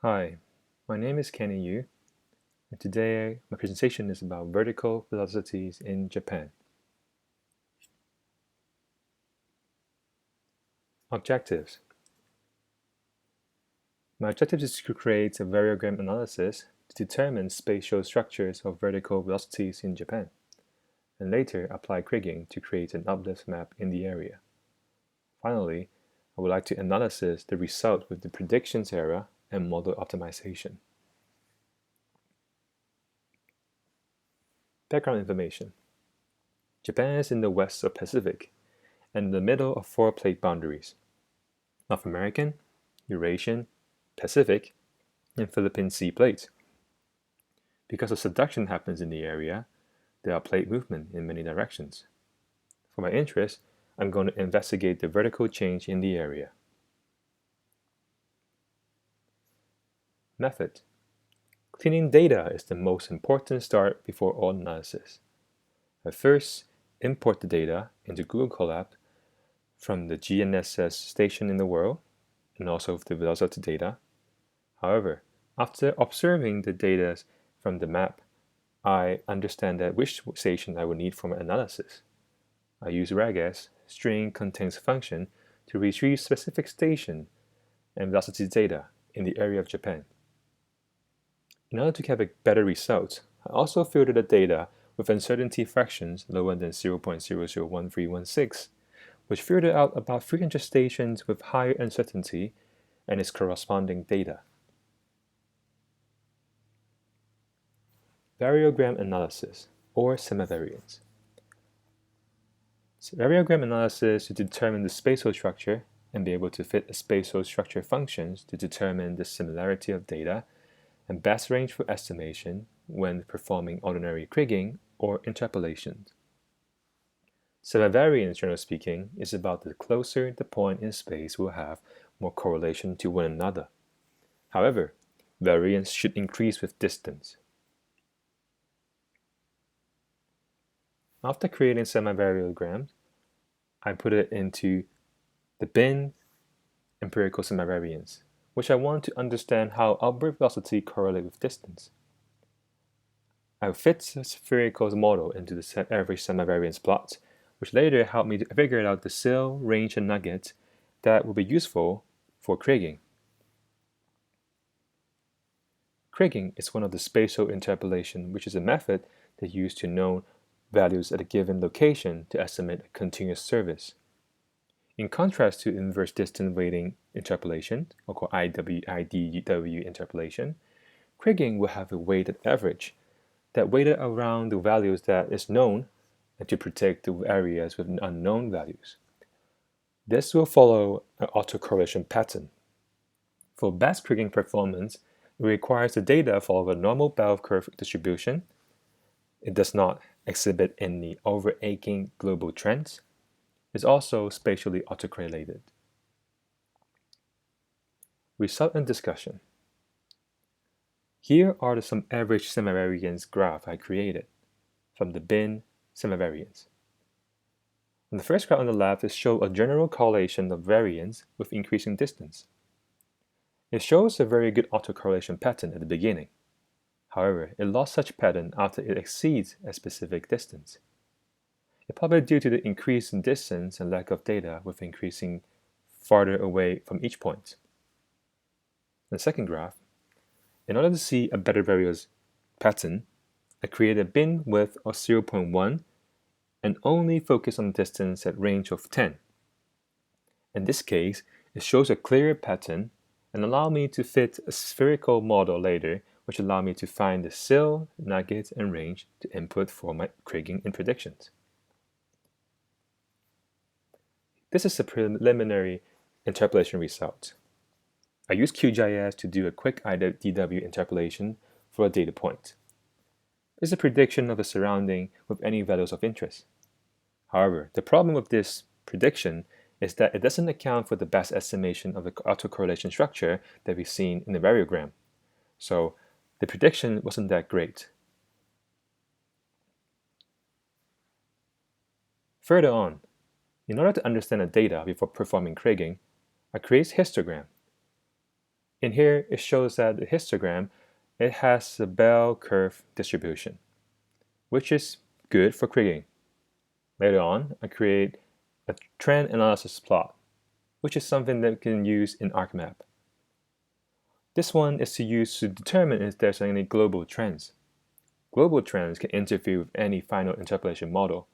Hi, my name is Kenny Yu, and today my presentation is about vertical velocities in Japan. Objectives. My objective is to create a variogram analysis to determine spatial structures of vertical velocities in Japan, and later apply kriging to create an uplift map in the area. Finally, I would like to analyze the result with the predictions error and model optimization. Background information. Japan is in the west of Pacific and in the middle of four plate boundaries: North American, Eurasian, Pacific, and Philippine Sea plates. Because of subduction happens in the area, there are plate movement in many directions. For my interest, I'm going to investigate the vertical change in the area. Method. Cleaning data is the most important start before all analysis. I first import the data into Google Colab from the GNSS station in the world and also the velocity data. However, after observing the data from the map, I understand that which station I will need for my analysis. I use regex string contains function to retrieve specific station and velocity data in the area of Japan. In order to have a better result, I also filter the data with uncertainty fractions lower than 0.001316, which filter out about 300 stations with higher uncertainty and its corresponding data. Variogram analysis, or semivariance. Variogram analysis to determine the spatial structure and be able to fit a spatial structure functions to determine the similarity of data and best range for estimation when performing ordinary kriging or interpolation. Semivariance, generally speaking, is about the closer the point in space will have more correlation to one another. However, variance should increase with distance. After creating semivariogram, I put it into the bin empirical semivariance, which I want to understand how upward velocity correlates with distance. I fit the spherical model into the average semivariance plot, which later helped me to figure out the cell, range, and nugget that will be useful for kriging. Kriging is one of the spatial interpolation, which is a method that used to know values at a given location to estimate a continuous surface. In contrast to inverse distance weighting interpolation, or called IDW interpolation, kriging will have a weighted average that weighted around the values that is known and to predict the areas with unknown values. This will follow an autocorrelation pattern. For best kriging performance, it requires the data follow a normal bell curve distribution. It does not exhibit any overarching global trends. It's also spatially autocorrelated. Result and discussion. Here are some average semivariance graph I created from the bin semivariance. And the first graph on the left is show a general correlation of variance with increasing distance. It shows a very good autocorrelation pattern at the beginning. However, it lost such pattern after it exceeds a specific distance. It's probably due to the increase in distance and lack of data with increasing farther away from each point. In the second graph, in order to see a better variance pattern, I created a bin width of 0.1 and only focus on distance at range of 10. In this case, it shows a clearer pattern and allow me to fit a spherical model later, which allow me to find the cell, nugget, and range to input for my kriging and predictions. This is a preliminary interpolation result. I use QGIS to do a quick IDW interpolation for a data point. It's a prediction of a surrounding with any values of interest. However, the problem with this prediction is that it doesn't account for the best estimation of the autocorrelation structure that we've seen in the variogram. So the prediction wasn't that great. Further on, in order to understand the data before performing kriging, I create histogram. In here, it shows that the histogram, it has a bell curve distribution, which is good for kriging. Later on, I create a trend analysis plot, which is something that we can use in ArcMap. This one is to use to determine if there's any global trends. Global trends can interfere with any final interpolation model.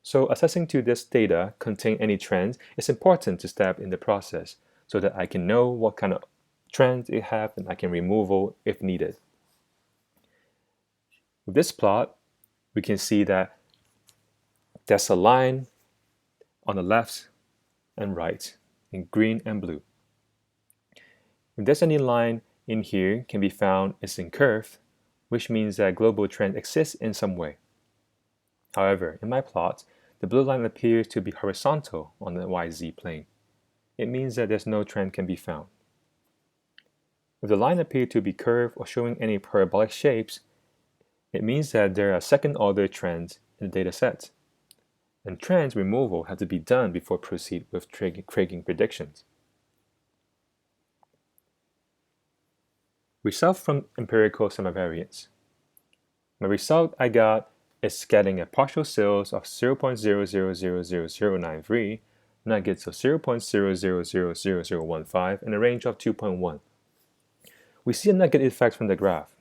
So assessing to this data contain any trends is important to step in the process so that I can know what kind of trends it have and I can remove if needed. With this plot, we can see that there's a line on the left and right in green and blue. If there's any line in here can be found is in curve, which means that global trend exists in some way. However, in my plot, the blue line appears to be horizontal on the YZ plane. It means that there's no trend can be found. If the line appears to be curved or showing any parabolic shapes, it means that there are second-order trends in the data set. And trends removal have to be done before proceed with kriging predictions. Result from empirical semivariance. My result I got is getting a partial sales of 0.00000093, nuggets of 0.00000015, and a range of 2.1. We see a nugget effect from the graph.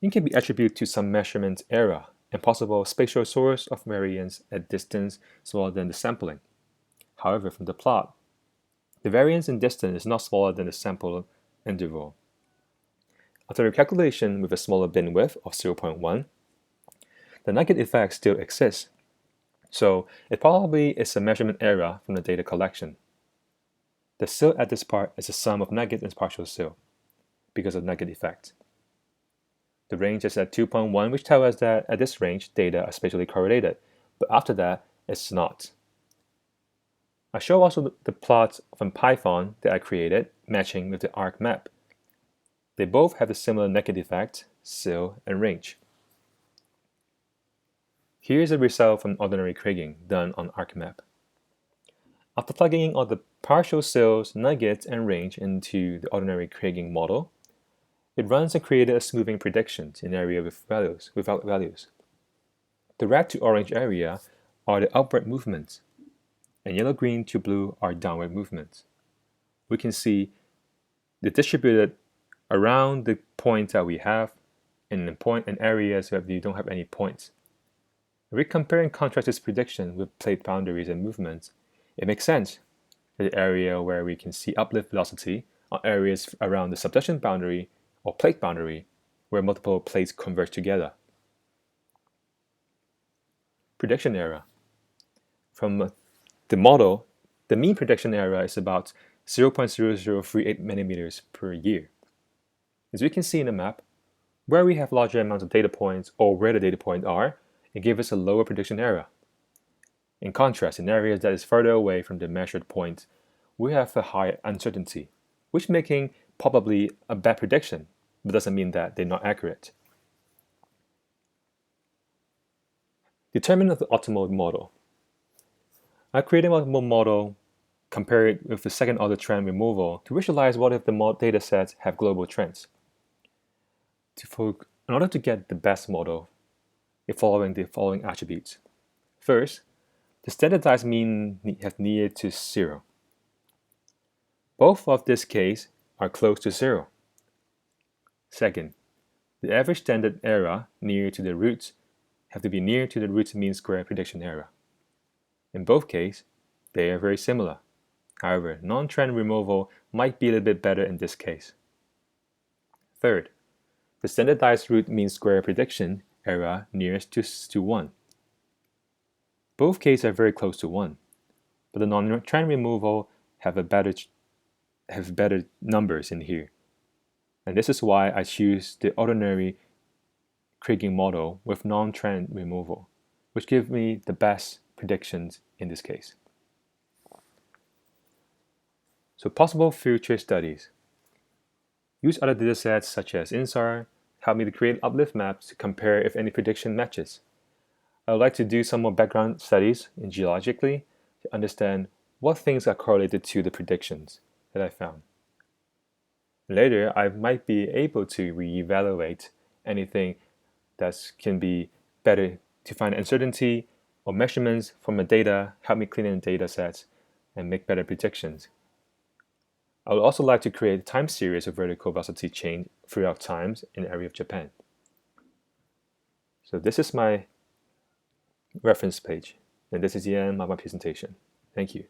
It can be attributed to some measurement error and possible spatial source of variance at distance smaller than the sampling. However, from the plot, the variance in distance is not smaller than the sample interval. After a calculation with a smaller bin width of 0.1, the nugget effect still exists, so it probably is a measurement error from the data collection. The SIL at this part is the sum of nugget and partial SIL because of nugget effect. The range is at 2.1, which tells us that at this range, data are spatially correlated, but after that, it's not. I show also the plots from Python that I created, matching with the ArcMap. They both have a similar nugget effect, SIL, and range. Here's a result from ordinary kriging done on ArcMap. After plugging in all the partial SILs, nuggets, and range into the ordinary kriging model, it runs and created a smoothing prediction in area without values. The red to orange area are the upward movements, and yellow-green to blue are downward movements. We can see the distributed around the points that we have, and in areas where we don't have any points. If we compare and contrast this prediction with plate boundaries and movements, it makes sense. The area where we can see uplift velocity are areas around the subduction boundary or plate boundary where multiple plates converge together. Prediction error. From the model, the mean prediction error is about 0.0038 millimeters per year. As we can see in the map, where we have larger amounts of data points or where the data points are, it gives us a lower prediction error. In contrast, in areas that is further away from the measured point, we have a higher uncertainty, which making probably a bad prediction, but doesn't mean that they're not accurate. Determinant of the optimal model. I created an optimal model, compare it with the second order trend removal to visualize what if the data sets have global trends. In order to get the best model, it's following the following attributes. First, the standardized mean has near to 0. Both of this case are close to 0. Second, the average standard error near to the roots have to be near to the root mean square prediction error. In both cases, they are very similar. However, non-trend removal might be a little bit better in this case. Third, the standardized root mean square prediction error nearest to 1. Both cases are very close to 1, but the non-trend removal have better numbers in here. And this is why I choose the ordinary kriging model with non-trend removal, which gives me the best predictions in this case. So possible future studies. Use other datasets such as INSAR, help me to create uplift maps to compare if any prediction matches. I would like to do some more background studies in geologically to understand what things are correlated to the predictions that I found. Later, I might be able to reevaluate anything that can be better to find uncertainty or measurements from the data, help me clean in data sets, and make better predictions. I would also like to create a time series of vertical velocity change throughout times in the area of Japan. So this is my reference page, and this is the end of my presentation. Thank you.